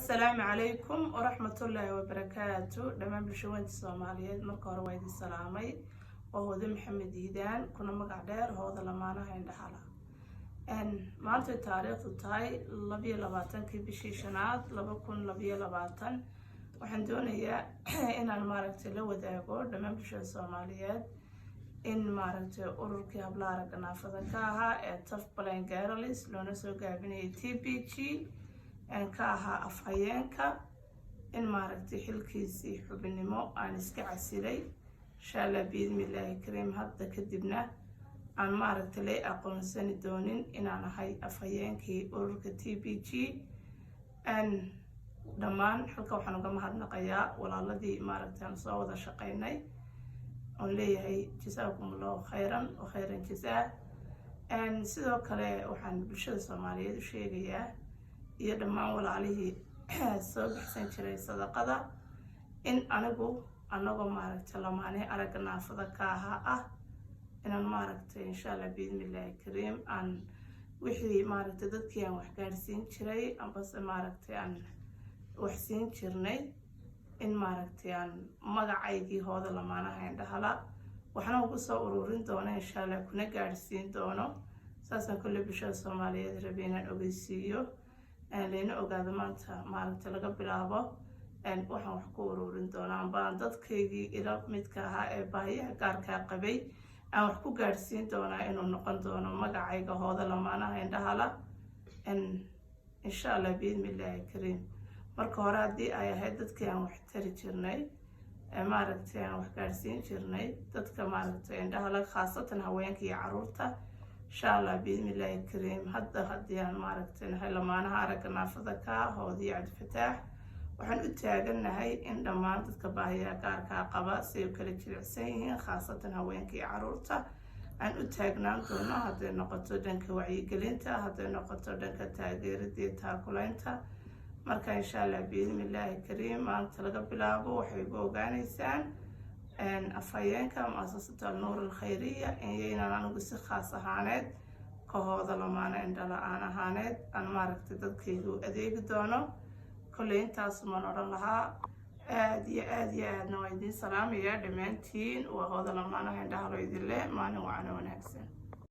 السلام عليكم ورحمة الله وبركاته. دمان بشوانت الصوماليات مركو روايد السلامي وهو ذي محمد يدان كنا مقعدير هو ذا لمانا هين دحالا ما أنت التاريخ تاي لبيا لباتن كي بشيشنات لبكون لبيا لباتن وحندون هي إن الماركت لو ذاكور دمان بشوانت الصوماليات إن ماركت أوركي هبلارك نافذكاها تف بلين جيراليس لونسو قابيني تي بي جي ka ahaa afhayeenka in maaragtay xilkiisii xubinimo aan iska casilay insha Allah biidmillaahi kariim hadda kadibna aan maaragtay lay aqoonsani doonin inaan ahay afhayeenkii ururka TPG dhammaan halka waxaan uga mahadnaqayaa walaaladii maaragtay aan soo wada shaqaynay oo leeyahay jazaakumullahu khayran wa khayran jazaa sidoo kale waxaan bulshada Soomaaliyeed u sheegayaa iyo dhammaan walaalihii soo bixsan jiray sadaqada in anagoo maaragtay lamaane arag naafada ka ahaa inaan maaragtay insha Allah biidmillaahi kariim aan wixii maaragtay dadkii aan wax gaarsiin jiray ambase maaragtay aan wax siin jirnay in maaragtay aan magacaygii hooda lamaanaha indhahala waxna ugu soo ururin doono insha Allah kuna gaarsiin doono saasaan kulli bulshada Soomaaliyeed rabeenaan ogeysiiyo leena ogaado maanta maaragtay laga bilaabo waxaan wax ku ururin doonaa baan dadkaygii ila midka ahaa ee baahiyaha gaarka qabay aan wax ku gaarsiin doonaa inuu noqon doono magacayga hooda lamaanaha indhahala insha Allah biidmillaahi kariim marka hore haddii ay ahayd dadkii aan wax tari jirnay maaragtay aan wax gaarsiin jirnay dadka maaragtay indhahala khaasatan haweenka iyo caruurta insha Allah biidmillaahi kariim hadda haddii aan maaragtay nahay lamaanaha aragga naafada ka hoodii cabdifataax waxaan u taaganahay in dhammaan dadka baahiyaha gaarka qaba si ay kala jilicsan yihiin khaasatan haweenka iyo caruurta aan u taagnaan doono hadday noqoto dhanka wacyigelinta hadday noqoto dhanka taageerada iyo taakulaynta marka insha Allah biidmillaahi kariim maanta laga bilaabo waxay ugu ogaanaysaan afhayeenka mu'asasada Nuur al-Khayriya inaan anigu si khaas ahaaneed ka hooda lamaana indhala aan ahaaneed aan maaragtay dadkaygu adeegi doono kolley intaas maan odhan lahaa aad iyo aadna waa idiin salaamayaa dhammaantiin waa hooda lamaanaha indhaha loo idin leh maalin wacan wanaagsan.